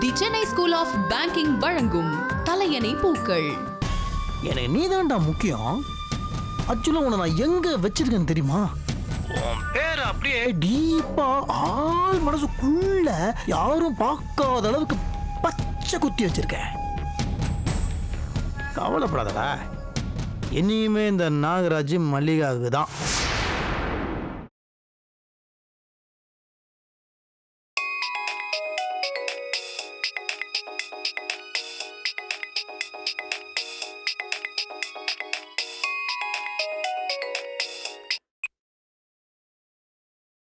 The Chennai school of banking வழங்கும் தலையணை பூக்கள். எனக்கு நீதான்டா முக்கியம். ஆக்சுவலா உன்னை நான் எங்க வச்சிருக்கேன்னு தெரியுமா? உன் பேர் அப்படியே டீப்பா ஆள் மனசுக்குள்ள யாரும் பார்க்காத அளவுக்கு பச்சை குத்தி வச்சிருக்கேன். கவலைப்படாதடா, இனிமே இந்த நாகராஜ் மல்லிகாவுக்கு தான்.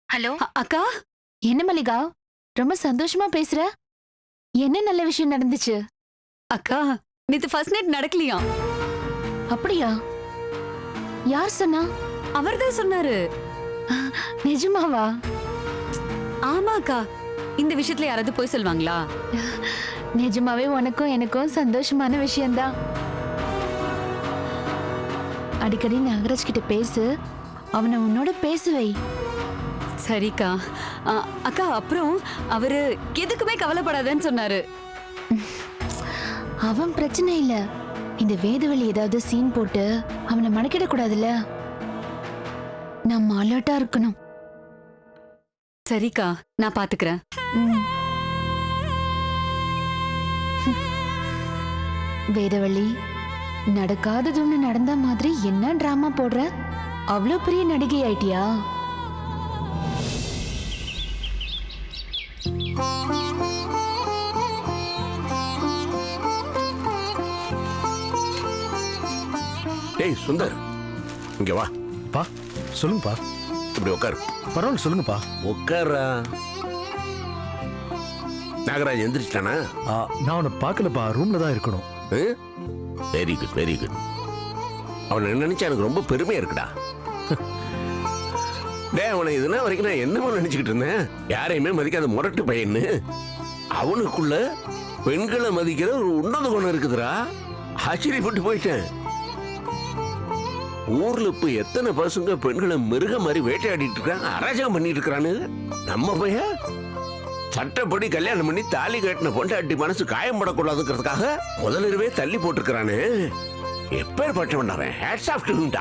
ஹலோ அக்கா, என்ன மல்லிகா ரொம்ப சந்தோஷமா பேசுற? என்ன நல்ல விஷயம் நடந்துச்சு? அக்கா, நேத்து ஃபர்ஸ்ட் நைட் நடக்கலையா? அப்படியா? யார் சொன்னா? அவர்தான் சொன்னாரு. நிஜமாவா? ஆமா அக்கா, இந்த விஷயத்துல யாராவது போய் சொல்வாங்களா? நிஜமாவே உனக்கும் எனக்கும் சந்தோஷமான விஷயம்தான். அடிக்கடி நாகராஜ் கிட்ட பேசு, அவனை உன்னோட பேசுவை. சரிக்கா. அக்கா, அப்புறம் அவரு எதுக்குமே கவலைப்படாதன்னு சொன்னாரு. அவன் பிரச்சனை இல்ல, இந்த வேதவழி ஏதாவது சீன் போட்டு அவனை மடக்கிட கூடாதுல்ல. நம்ம அலர்ட்டா இருக்கணும். சரிக்கா, நான் பாத்துக்கிறேன். வேதவழி, நடக்காதது ஒண்ணு நடந்த மாதிரி என்ன டிராமா போடுற? அவ்வளவு பெரிய நடிகை ஆயிட்டியா? டேய் சுந்தர், இங்க வா. பா சொல்லுங்கப்பா. இப்படி உட்காரு. பரவாயில்ல சொல்லுங்கப்பா. உட்காரா. நாகராஜ் எந்திரிச்சிட்டானா? நான் அவனை பார்க்கலப்பா, ரூம்ல தான் இருக்கணும். Very good very good. அவனை நினைச்சா எனக்கு ரொம்ப பெருமையா இருக்குடா. டே, அவனை இதுனா வரைக்கும் நான் என்னமோ நினைச்சுக்கிட்டு இருந்தேன், யாரையுமே மதிக்காத முரட்டு பையன்னு. அவனுக்குள்ள பெண்களை மதிக்கிற ஒரு உன்னத குணம் இருக்குதுடா. ஆச்சரியப்பட்டு போயிட்டேன். ஊர்ல இப்ப எத்தனை பசங்க பெண்களை மிருக மாதிரி வேட்டையாடிட்டு இருக்காங்க, அராஜகம் பண்ணிட்டு இருக்கிறானு. நம்ம பையன் சட்டப்படி கல்யாணம் பண்ணி தாலி கட்டின பொண்டாட்டி மனசு காயப்படக்கூடாதுங்கிறதுக்காக முதலிரவே தள்ளி போட்டுருக்கானு. எப்பேற்பட்டவன் ஹேட்ஸ் ஆஃப் டு ஹிம்.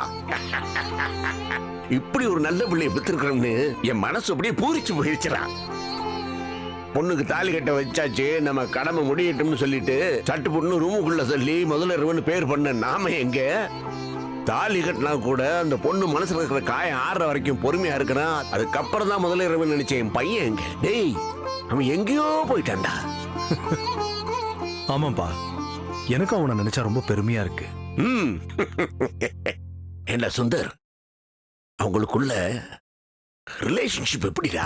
இப்படி ஒரு நல்ல பிள்ளையை பெற்றிருக்கிறோம்னு என் மனசு அப்படியே பூரிச்சு போயிருச்சுறான். பொண்ணுக்கு தாலி கட்ட வச்சாச்சு, நம்ம கடமை முடியட்டும்னு சொல்லிட்டு சட்டு பொண்ணு ரூமுக்குள்ள சொல்லி முதலிரவுன்னு பேர் பண்ண நாம எங்க? தாலி கட்டினா கூட அந்த பொண்ணு மனசுல இருக்கிற காயம் ஆறுற வரைக்கும் பொறுமையா இருக்கிறான். அதுக்கப்புறம் தான் முதலிரவு நினைச்சேன். என் பையன் எங்க? டேய், அவன் எங்கேயோ போயிட்டான்டா. ஆமாப்பா, எனக்கும் அவனை நினைச்சா ரொம்ப பெருமையா இருக்கு. என்ன சுந்தர், அவங்களுக்குள்ள ரிலேஷன்ஷிப் எப்படிடா?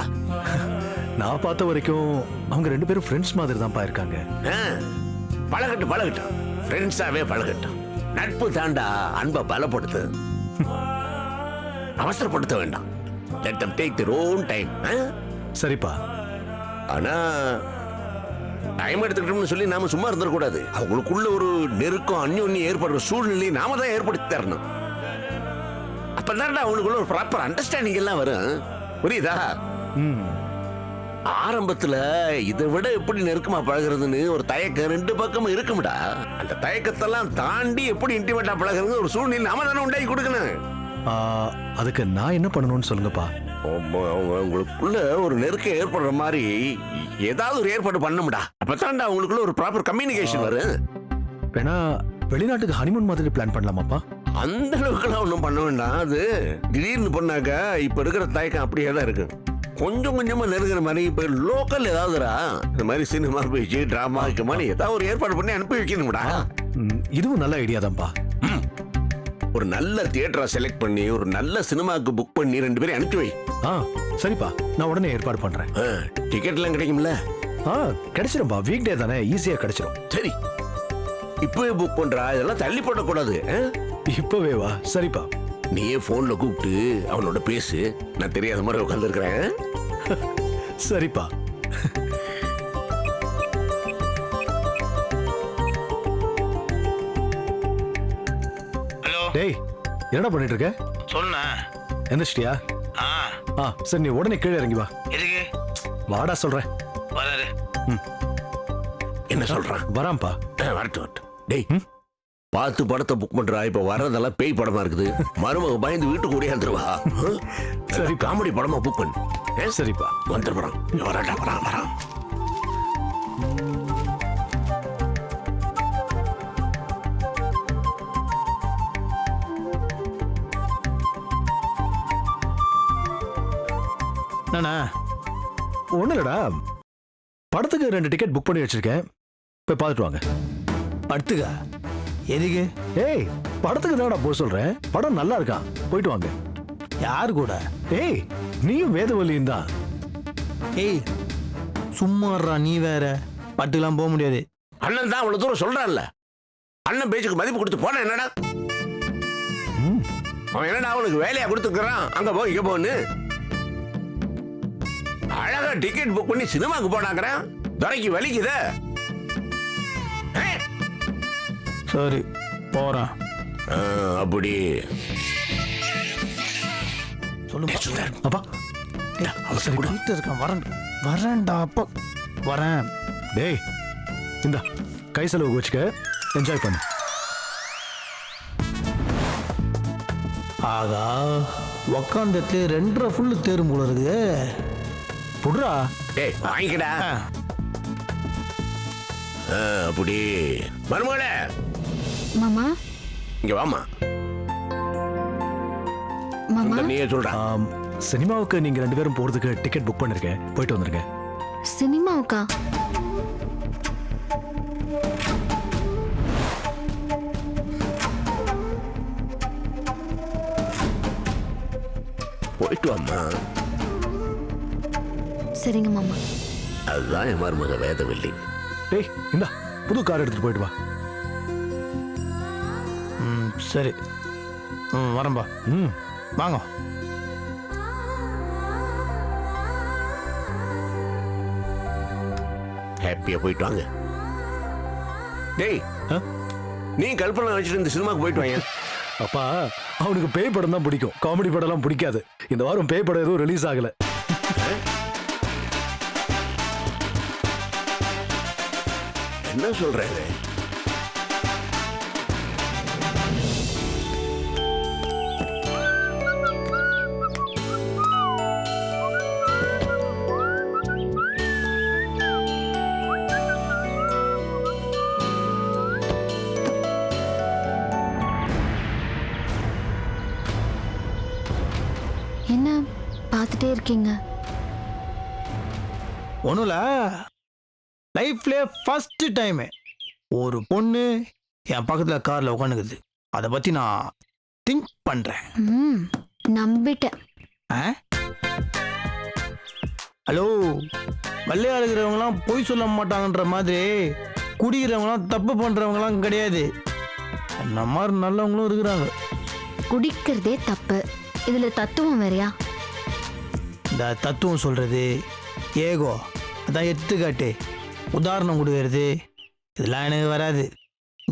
நான் பார்த்த வரைக்கும் அவங்க ரெண்டு பேரும் ஃப்ரெண்ட்ஸ் மாதிரி தான்ப்பா இருக்காங்க. பழகட்டும் பழகட்டும், ஃப்ரெண்ட்ஸாவே பழகட்டும். நட்பு தாண்டா அன்பை பலப்படுத்து, அவசரப்படுத்த வேண்டாம். Let them take their own time. சரிப்பா. ஆனா டைம் எடுத்துக்கிட்டோம்னு சொல்லி நாம சும்மா இருந்துடக்கூடாது. அவங்களுக்குள்ள ஒரு நெருக்கம் அந்யோன்யம் ஏற்படுற சூழ்நிலையை நாம தான் ஏற்படுத்தி தரணும். அப்பதான்டா அவங்களுக்குள்ள ஒரு ப்ராப்பர் அண்டர்ஸ்டாண்டிங் எல்லாம் வரும். புரியுதா? ஆரம்பத்துல இதை விட எப்படி நெருக்கமா பழகிறதுன்னு ஒரு தயக்கம் ரெண்டு பக்கமும் இருக்கும்டா. அந்த தயக்கத்தெல்லாம் தாண்டி எப்படி இன்டிமேட்டா பழகிறது ஒரு சூழ்நிலை நாம தானே உண்டாக்கி கொடுக்கணும். அதுக்கு நான் என்ன பண்ணணும்னு சொல்லுங்கப்பா. உங்களுக்குள்ள ஒரு நெருக்கம் ஏற்படுற மாதிரி ஏதாவது ஒரு ஏற்பாடு பண்ணும்டா. அப்பதான்டா உங்களுக்குள்ள ஒரு ப்ராப்பர் கம்யூனிகேஷன் வரும். வேணா வெளிநாட்டுக்கு ஹனிமூன் மாதிரி பிளான் பண்ணலாமாப்பா? அந்த அளவுக்குலாம் ஒன்றும் பண்ண வேண்டாம். அது திடீர்னு பண்ணாக்கா இப்ப இருக்கிற தயக்கம் அப்படியே தான் இருக்கு. கொஞ்சம் கொஞ்சமா நெருங்குற மாதிரி இப்ப லோக்கல் ஏதாவதுடா இந்த மாதிரி சினிமா பேச்சு டிராமா இருக்க மாதிரி ஏதாவது ஒரு ஏற்பாடு பண்ணி அனுப்பி வைக்கணும்டா. இதுவும் நல்ல ஐடியா தான்ப்பா. ஒரு நல்ல தியேட்டரா செலக்ட் பண்ணி ஒரு நல்ல சினிமாக்கு புக் பண்ணி ரெண்டு பேரும் அனுப்பி வை. சரிப்பா, நான் உடனே ஏற்பாடு பண்றேன். டிக்கெட் எல்லாம் கிடைக்கும்ல? கிடைச்சிரும்பா, வீக் டே தானே, ஈஸியா கிடைச்சிரும். சரி, இப்பவே புக் பண்றா, இதெல்லாம் தள்ளி போடக்கூடாது. இப்பவே வா. சரிப்பா. நீயே போன்ல கூப்பிட்டு அவனோட பேசு, நான் தெரியாத மாதிரி உட்கார்ந்து இருக்கிறேன். சரிப்பா. ஹலோ. டேய், என்னடா பண்ணிட்டு இருக்க? சொன்ன எந்திரிச்சிட்டியா? சரி, நீ உடனே கீழே இறங்கி வா. எதுக்கு? வாடா சொல்றேன். வராரு. என்ன சொல்றான்? வரான்ப்பா. வரட்டும் வரட்டும். டேய் பார்த்து படத்தை புக் பண்றா. இப்ப வர்றதெல்லாம் பேய் படமா இருக்குது. மருமக பயந்து வீட்டுக்கு ஓடியாந்துருவா. சரி காமெடி படமா புக் பண்ணு. சரிப்பா. வந்துடுறான். வராடா வரான். என்னண்ணா? ஒன்றும் இல்லடா, படத்துக்கு 2 டிக்கெட் புக் பண்ணி வச்சிருக்கேன், போய் பார்த்துட்டு வாங்க. படுத்துக்கா? எதுக்கு? ஏய், படத்துக்கு தான்டா போக சொல்றேன். படம் நல்லா இருக்கான், போயிட்டு வாங்க. யாரு கூட? ஏய், நீயும் வேதவல்லியும் தான். ஏய் சும்மாறா, நீ வேற. பட்டுக்கெல்லாம் போக முடியாது. அண்ணன் தான் அவ்வளவு தூரம் சொல்றான்ல. அண்ணன் பேச்சுக்கு மதிப்பு கொடுத்து போன என்னடா? அவன் என்னடா அவனுக்கு வேலையா கொடுத்துக்கிறான், அங்க போ இங்க போன்னு. அழகா டிக்கெட் புக் பண்ணி சினிமாக்கு போனாங்கிறேன். துறைக்கு வலிக்குத. சரி போறேன். அப்படி சொல்லுங்க. அப்பா அவசரம் கூட வீட்டில் இருக்கான். வரேன்டா. அப்போ வரேன். டேய், இந்தா கை செலவுக்கு வச்சுக்க, என்ஜாய் பண்ணு. ஆகா, உக்காந்தத்துல 2.5 ஃபுல்லு தேரும் போல இருக்கு. புடுறா. டேய் வாங்கிக்கடா. அப்படி மருமகளே, மாமா இங்க வாமா. மாமா நீயே சொல்றா. சினிமாவுக்கு நீங்க 2 பேரும் போறதுக்கு டிக்கெட் புக் பண்ணிருக்கேன், போயிட்டு வந்துருங்க. சினிமாவுக்கா? போயிட்டு வாமா. சரிங்க மாமா. அதுதான் என் மருமக வேதவல்லி. டேய், இந்தா புது கார் எடுத்துட்டு போயிட்டு வா. சரி வரேன்பா. வாங்க. ஹாப்பியா போயிட்டு வாங்க. டேய் நீ கல்பனை வச்சுட்டு இந்த சினிமாக்கு போயிட்டு வாங்க. அப்பா, அவனுக்கு பேய் படம் தான் பிடிக்கும், காமெடி படம் எல்லாம் பிடிக்காது. இந்த வாரம் பேய் படம் எதுவும் ரிலீஸ் ஆகல. என்ன சொல்றாரு? என்ன பார்த்துட்டே இருக்கீங்க? ஒண்ணுல லைஃப்ல ஃபர்ஸ்ட் டைம் ஒரு பொண்ணு என் பக்கத்துல கார்ல உட்காந்துக்குது. அதை பத்தி நான் திங்க் பண்றேன். நம்பிட்டேன். ஹலோ, வெள்ளையா இருக்கிறவங்களாம் பொய் சொல்ல மாட்டாங்கன்ற மாதிரி குடிக்கிறவங்களாம் தப்பு பண்றவங்களாம் கிடையாது. என்ன மாதிரி நல்லவங்களும் இருக்கிறாங்க. குடிக்கிறதே தப்பு, இதுல தத்துவம் வேறையா? இந்த தத்துவம் சொல்றது ஏகோ, அதான் எடுத்துக்காட்டு உதாரணம் கொடுக்கறது, இதெல்லாம் எனக்கு வராது.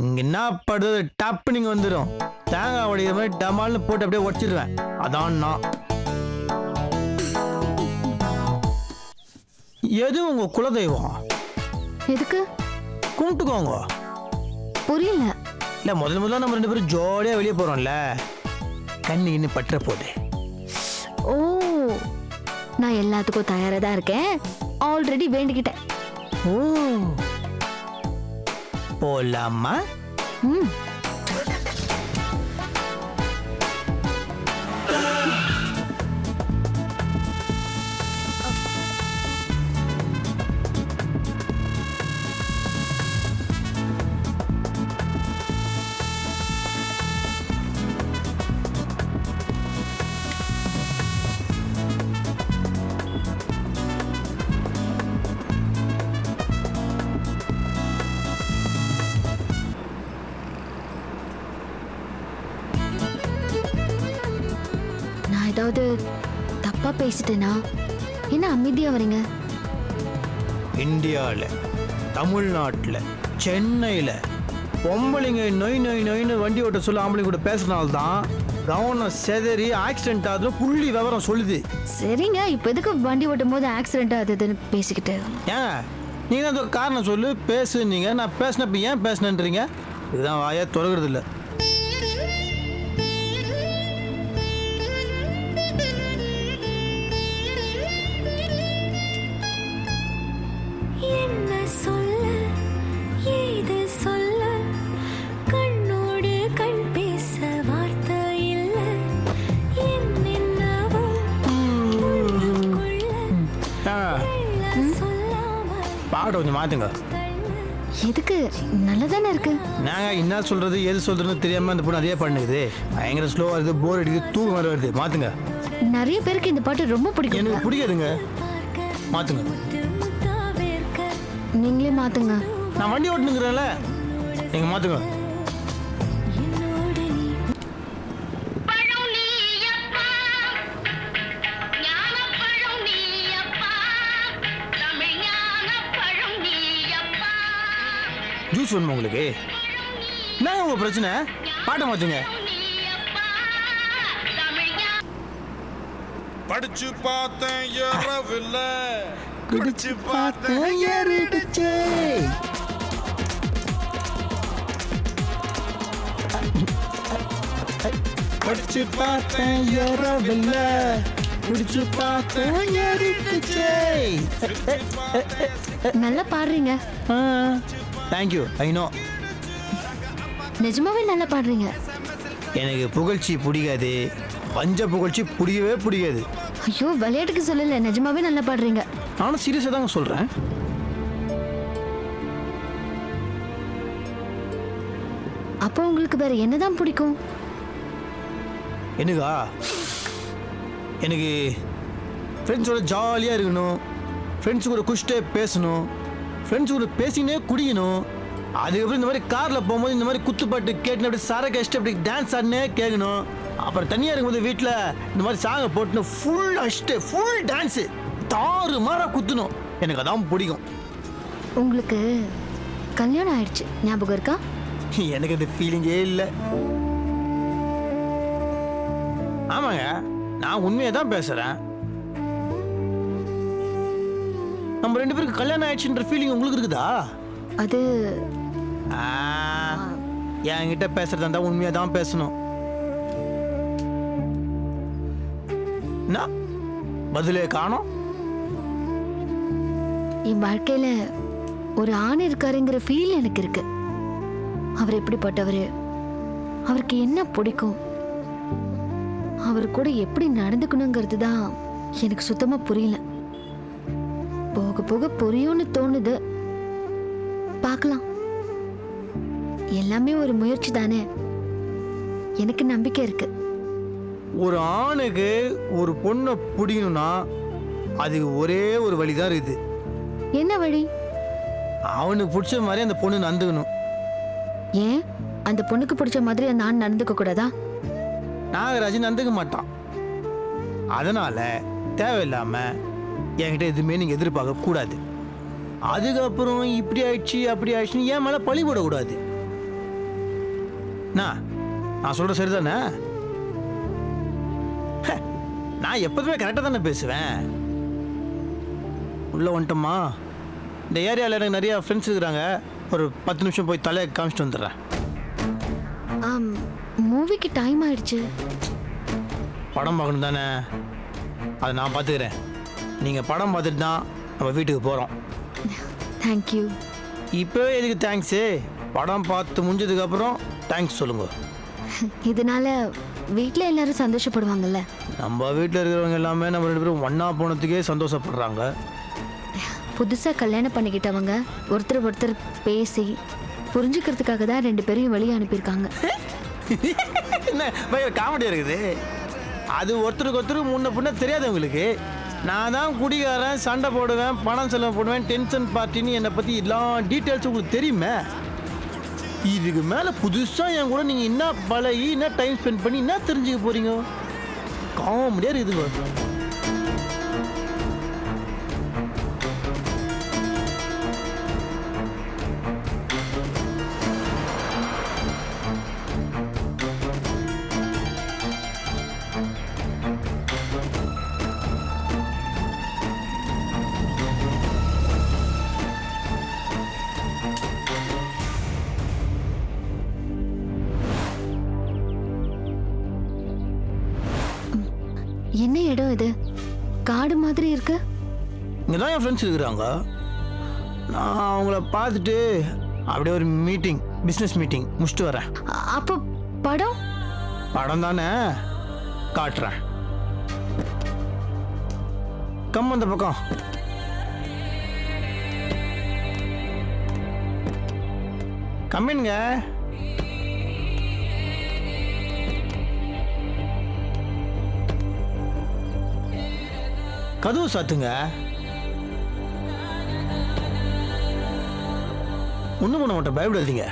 இங்க என்ன படுறது டப்பு நீங்க வந்துடும். தேங்காய் உடைக்கிற மாதிரி டமால்னு போட்டு அப்படியே உடச்சிடுவேன். அதான் நான். எது உங்க குலதெய்வம்? எதுக்கு? கும்பிட்டுக்கோங்க. புரியல. இல்ல முதல்ல நம்ம 2 பேரும் ஜோடியா வெளியே போறோம்ல, கண்ணு இன்னும் பற்ற போகுது. ஓ, நான் எல்லாத்துக்கும் தயாரா தான் இருக்கேன். ஆல்ரெடி வேண்டிக்கிட்டேன். ஓ, போலாமா? ம். ஏதாவது தப்பா பேசிட்டேனா? என்ன அமைதியா வரீங்க? இந்தியாவில், தமிழ்நாட்டில், சென்னையில் பொம்பளைங்க நொய் நொய் நொய்னு வண்டி ஓட்ட சொல்ல ஆம்பளைங்க கூட பேசுறதுனால்தான் கவனம் செதறி ஆக்சிடென்ட் ஆகுது. புள்ளி விவரம் சொல்லுது. சரிங்க, இப்போ எதுக்கு வண்டி ஓட்டும் போது ஆக்சிடென்ட் ஆகுதுன்னு பேசிக்கிட்டு? ஏன் நீங்கள் தான் காரணம் சொல்லு பேசுனீங்க, நான் பேசினப்ப ஏன் பேசினேன்றீங்க? இதுதான் வாயை திறக்கிறது இல்லை. என்ன சொல்ல ஏது சொல்ல கண்ணோடு கண் பேச வார்த்தை இல்ல என்னவோ பாட கொஞ்சம் மாற்றுங்க. எதுக்கு? நல்லதானே இருக்கு. நாங்கள் என்ன சொல்கிறது எது சொல்கிறதுன்னு தெரியாமல் அந்த பொண்ணு அதே பண்ணுது. பயங்கர ஸ்லோவாக இருக்குது, போர் அடிக்குது, தூக்கம் வர வருது. மாற்றுங்க. நிறைய பேருக்கு இந்த பாட்டு ரொம்ப பிடிக்கும். எனக்கு பிடிக்காதுங்க. மாற்றுங்க. நீங்களே மாத்துங்க. நான் வண்டி ஓட்டுனுங்கிறேன்ல, நீங்கள் மாற்றுங்க. ஜூஸ் வேணுமா உங்களுக்கு? என்ன உங்க பிரச்சனை? பாட்டை மாத்துங்க. படிச்சு பார்த்தேன் ஏறவில்ல, குடிச்சு பார்த்தேன் ஏறிடுச்சே. படிச்சு பார்த்தேன் ஏறவில்ல, குடிச்சு பார்த்தேன் ஏறிடுச்சே. நல்லா பாடுறீங்க. தேங்க்யூ. I know. நிஜமாவே நல்லா பாடுறீங்க. எனக்கு புகழ்ச்சி பிடிக்காது, பஞ்ச புகழ்ச்சி பிடிக்கவே பிடிக்காது. ஐயோ, விளையாட்டுக்கு சொல்லல, நிஜமாவே நல்லா பாடுறீங்க. நானும் சீரியஸாக தாங்க சொல்கிறேன். அப்போ உங்களுக்கு வேற என்னதான் பிடிக்கும்? எனக்கா? எனக்கு ஃப்ரெண்ட்ஸோட ஜாலியாக இருக்கணும், ஃப்ரெண்ட்ஸு கூட குஷ்டே பேசணும், ஃப்ரெண்ட்ஸு கூட பேசினே குடிக்கணும். அதுக்கப்புறம் இந்த மாதிரி காரில் போகும்போது இந்த மாதிரி குத்துப்பாட்டு கேட்டுன்னு அப்படி சரக்கு அடிச்சுட்டு அப்படி டான்ஸ் ஆடினே கேட்கணும். அப்புறம் தனியாக இருக்கும்போது வீட்டில் இந்த மாதிரி சாங்கை போட்டுன்னு ஃபுல் அடிச்சுட்டு ஃபுல் டான்ஸு தாறு மாறாக குத்தணும். எனக்கு அதான் பிடிக்கும். உங்களுக்கு கல்யாணம் ஆயிடுச்சு, ஞாபகம் இருக்கா? எனக்கு அந்த ஃபீலிங்கே இல்லை. ஆமாங்க, நான் உண்மையை தான் பேசுகிறேன். நம்ம ரெண்டு பேருக்கு கல்யாணம் ஆயிடுச்சுன்ற ஃபீலிங் உங்களுக்கு இருக்குதா? அது என்கிட்ட பேசுறதா இருந்தா உண்மையா தான் பேசணும். பதிலே காணோம். என் வாழ்க்கையில ஒரு ஆண் இருக்காருங்கிற ஃபீல் எனக்கு இருக்கு. அவர் எப்படிப்பட்டவர், அவருக்கு என்ன பிடிக்கும், அவர் கூட எப்படி நடந்துக்கணுங்கிறது தான் எனக்கு சுத்தமா புரியல. போக போக புரியும்னு தோணுது. பார்க்கலாம். எல்லாமே ஒரு முயற்சி தானே. எனக்கு நம்பிக்கை இருக்கு. ஒரு ஆணுக்கு ஒரு பொண்ணை பிடிக்கணும்னா அதுக்கு ஒரே ஒரு வழிதான் இருக்குது. என்ன வழி? அவனுக்கு பிடிச்ச மாதிரி அந்த பொண்ணு நடந்துக்கணும். ஏன் அந்த பொண்ணுக்கு பிடிச்ச மாதிரி அந்த ஆண் நடந்துக்க கூடாதா? நாகராஜ் நடந்துக்க மாட்டான். அதனால தேவையில்லாம என்கிட்ட எதுவுமே நீங்க எதிர்பார்க்க கூடாது. அதுக்கப்புறம் இப்படி ஆயிடுச்சு அப்படி ஆயிடுச்சுன்னு என் மேல பழி போடக்கூடாது. நான் சொல்ற சரிதானே? நான் எப்போதுமே கரெக்டாக தானே பேசுவேன். உள்ள வந்துட்டோமா? இந்த ஏரியாவில் எனக்கு நிறைய ஃப்ரெண்ட்ஸ் இருக்கிறாங்க. ஒரு 10 நிமிஷம் போய் தலையை காமிச்சிட்டு வந்துடுறேன். மூவிக்கு டைம் ஆயிடுச்சு. படம் பார்க்கணும் தானே? அதை நான் பார்த்துக்கிறேன். நீங்கள் படம் பார்த்துட்டு தான் நம்ம வீட்டுக்கு போகிறோம். தேங்க்யூ. இப்போவே எதுக்கு தேங்க்ஸு? படம் பார்த்து முடிஞ்சதுக்கப்புறம் தேங்க்ஸ் சொல்லுங்க. இதனால வீட்டில் எல்லாரும் சந்தோஷப்படுவாங்கல்ல. நம்ம வீட்டில் இருக்கிறவங்க எல்லாமே நம்ம 2 பேரும் ஒன்றா போனதுக்கே சந்தோஷப்படுறாங்க. புதுசாக கல்யாணம் பண்ணிக்கிட்டவங்க ஒருத்தர் ஒருத்தர் பேசி புரிஞ்சுக்கிறதுக்காக தான் 2 பேரையும் வெளியே அனுப்பியிருக்காங்க. என்ன பயங்கர காமெடியாக இருக்குது. அது ஒருத்தருக்கு ஒருத்தர் முன்ன பின்ன தெரியாது உங்களுக்கு. நான் தான் குடிகாரன், சண்டை போடுவேன், பணம் செலவு போடுவேன், டென்ஷன் பார்ட்டின்னு என்னை பற்றி எல்லா டீட்டெயில்ஸும் உங்களுக்கு தெரியுமே. இதுக்கு மேலே புதுசாக என் கூட நீங்கள் என்ன பழகி என்ன டைம் ஸ்பெண்ட் பண்ணி என்ன தெரிஞ்சுக்க போகிறீங்க? காமெடியாக இருக்குதுங்க. என்ன இடம் இது? காடு மாதிரி இருக்கு. இங்கே தான் என் ஃப்ரெண்ட்ஸ் இருக்கிறாங்க. நான் அவங்கள பார்த்துட்டு அப்படியே ஒரு மீட்டிங், பிஸ்னஸ் மீட்டிங் முடிச்சுட்டு வரேன். அப்போ படம்? படம் தானே, காட்டுறேன். கம் அந்த பக்கம். கம்மின்ங்க. கதவு சாத்துங்க. ஒன்றும் பண்ண மாட்டேன், பயப்படாதீங்க.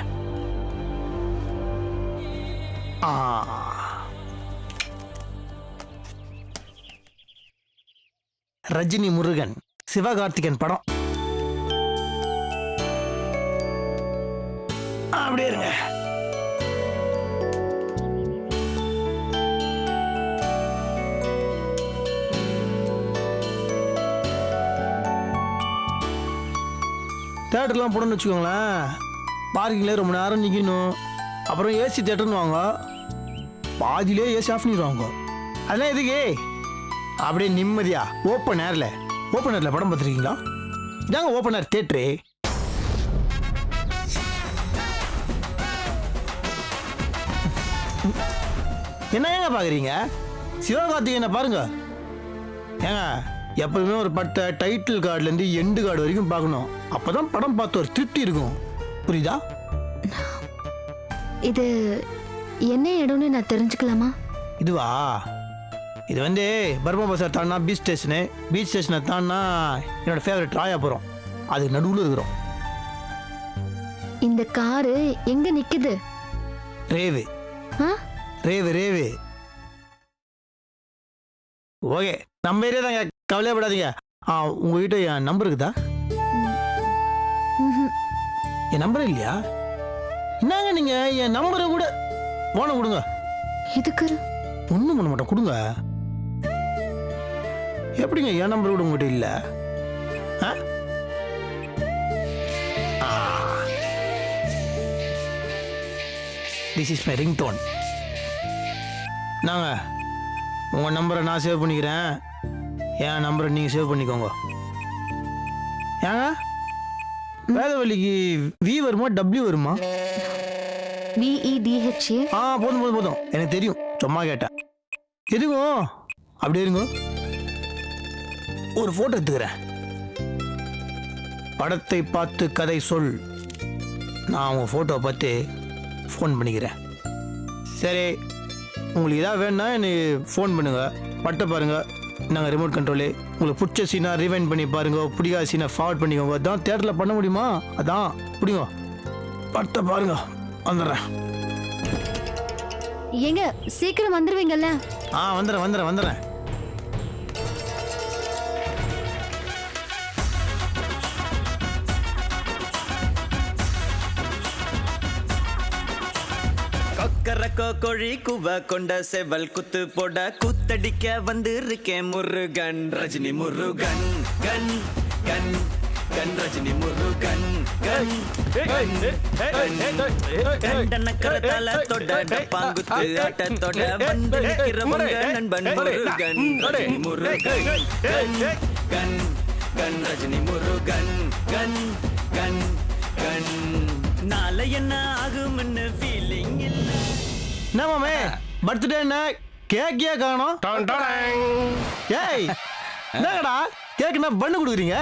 ரஜினி முருகன் சிவகார்த்திகன் படம். அப்படியே இருங்க. தேட்டர்லாம் போடணும்னு வச்சுக்கோங்களேன், பார்க்கிங்லேயே ரொம்ப நேரம் நிற்கணும். அப்புறம் ஏசி தேட்டர்னு வாங்க, பாதியிலே ஏசி ஆஃப் பண்ணிடுவாங்க. அதெல்லாம் எதுக்கு? அப்படியே நிம்மதியா ஓப்பன் ஏர்ல படம் பார்த்துருக்கீங்களா? இதாங்க ஓப்பன் ஏர் தேட்டரு. என்ன ஏங்க பார்க்குறீங்க? சிவகார்த்திகேயனை பாருங்க. ஏங்க எப்பவுமே ஒரு படத்தை டைட்டில் கார்டுலேருந்து எண்டு கார்டு வரைக்கும் பார்க்கணும். அப்போதான் படம் பார்த்து ஒரு திருப்தி இருக்கும். புரியுதா? இது என்ன இடம்னு நான் தெரிஞ்சுக்கலாமா? இதுவா? இது வந்து பர்மா பசார் தானா பீச் ஸ்டேஷனு. பீச் ஸ்டேஷனை தானா என்னோட ஃபேவரட் ராயாபுரம். அதுக்கு நடுவில் இருக்கிறோம். இந்த காரு எங்க நிக்குது? ரேவு. ஆ? ரேவு ரேவு. ஓகே, நம்ம ஏரியா தாங்க, கவலையப்படாதீங்க. உங்ககிட்ட என் நம்பர் இருக்குதா? என் நம்பர் இல்லையா? என்னங்க நீங்க என் நம்பரை கூட போன கொடுங்க. இதுக்கு ஒன்றும் பண்ண மாட்டோம், கொடுங்க. எப்படிங்க என் நம்பர் கூட உங்ககிட்ட இல்லை? This is my ring tone. நாங்க உங்கள் நம்பரை நான் சேவ் பண்ணிக்கிறேன், என் நம்பரை நீங்கள் சேவ் பண்ணிக்கோங்க. ஏங்க வேதவழிக்கு வி வருமா டபிள்யூ வருமா? VEDHA. போதும் போதும் போதும், எனக்கு தெரியும், சும்மா கேட்டேன். எதுக்கும் அப்படியே இருங்க, ஒரு ஃபோட்டோ எடுத்துக்கிறேன். படத்தை பார்த்து கதை சொல். நான் உங்கள் ஃபோட்டோவை பார்த்து ஃபோன் பண்ணிக்கிறேன். சரி, உங்களுக்கு ஏதாவது வேணுன்னா எனக்கு ஃபோன் பண்ணுங்கள். பட்டை பாருங்கள், நாங்கள் ரிமோட் கண்ட்ரோலு. உங்களுக்கு பிடிச்ச சீனாக ரிவைண்ட் பண்ணி பாருங்க, பிடிக்காத சீனை ஃபார்வர்ட் பண்ணிக்கோங்க. அதான் தேட்டரில் பண்ண முடியுமா? அதான் பிடிங்க. பட்டை பாருங்க, வந்துடுறேன். ஏங்க சீக்கிரம் வந்துருவீங்கல்ல? வந்துடுறேன். கொக்கரக்கோ கொழி குவ கொண்ட செவல் குத்து போட குத்தடிக்க வந்து இருக்கேன் முருகன். ரஜினி முருகன் கன் கன் கன் ரஜினி முருகன் கன் கண்டனக்கரத்தால தொட டப்பாங்குத்து ஆட்டத்தோட வந்து நிற்கிறவங்க நண்பன் முருகன். ரஜினி முருகன் கன் கன் கன் ரஜினி முருகன் கன் கன் கன். நாளை என்ன ஆகும்னு ஃபீலிங் இல்ல. என்ன மாமே பர்த்டே என்ன கேக்கே காணோம்? ஏய் என்னடா கேக்குனா பண்ணு கொடுக்குறீங்க?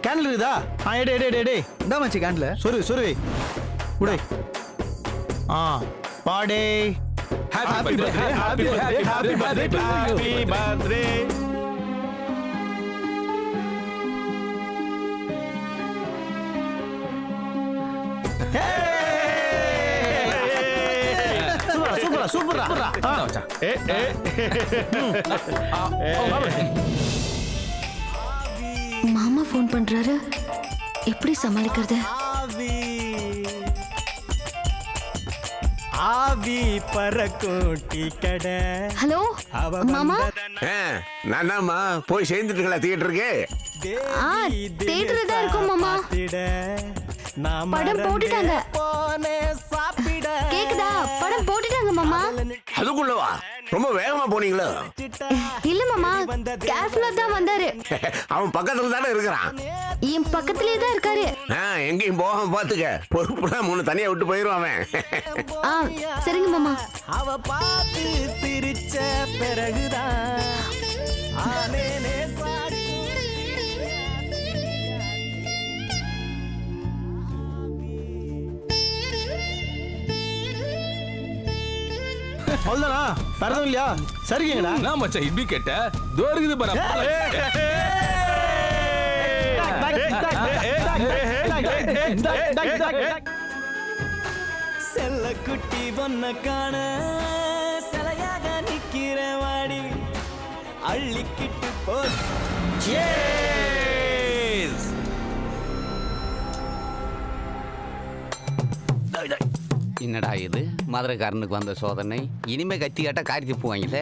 கேண்டில் இருக்குதா? எடே இந்த மச்சி கேண்டில் சொரு உடை. பாடே ஹாப்பி பர்த்டே. சூப்பரா. மாமா ஃபோன் பண்றாரு, எப்படி சமாளிக்கிறது? ஆவி பறக்கும் டீ கடை. ஹலோ மாமா. நானாமா போய் சேர்ந்துட்டுங்களா தியேட்டருக்கு? தியேட்டர்ல தான் இருக்கோம் மாமா. படம் போட்டுட்டாங்க. கேக்குதா? படம் போட்டுட்டாங்க மாமா. அதுக்குள்ளவா? ரொம்ப வேகமா போனீங்களோ? இல்ல மாமா, கேர்ஃபுல்லா தான் வந்தாரு. அவன் பக்கத்துல தானே இருக்கிறான். என் பக்கத்திலே தான் இருக்காரு. எங்கேயும் போகாம பாத்துக்க. பொறுப்புலாம் 3 தனியா விட்டு போயிருவான் அவன். சரிங்க மாமா. அவ பார்த்து சிரிச்ச பிறகுதான் ஆனேனே சாக்கு. அவ்வளோதானா? பரதம் இல்லையா? சரிங்கடா. நான் மச்சான் இப்படி கேட்ட தோ இருக்குது பாரு. செல்ல குட்டி பொண்ண காண சிலையாக நிக்கிற வாடி அள்ளிக்கிட்டு போ. என்னடா இது மதுரைக்காரனுக்கு வந்த சோதனை? இனிமே கத்தி காட்ட காரி துப்புவாங்களே.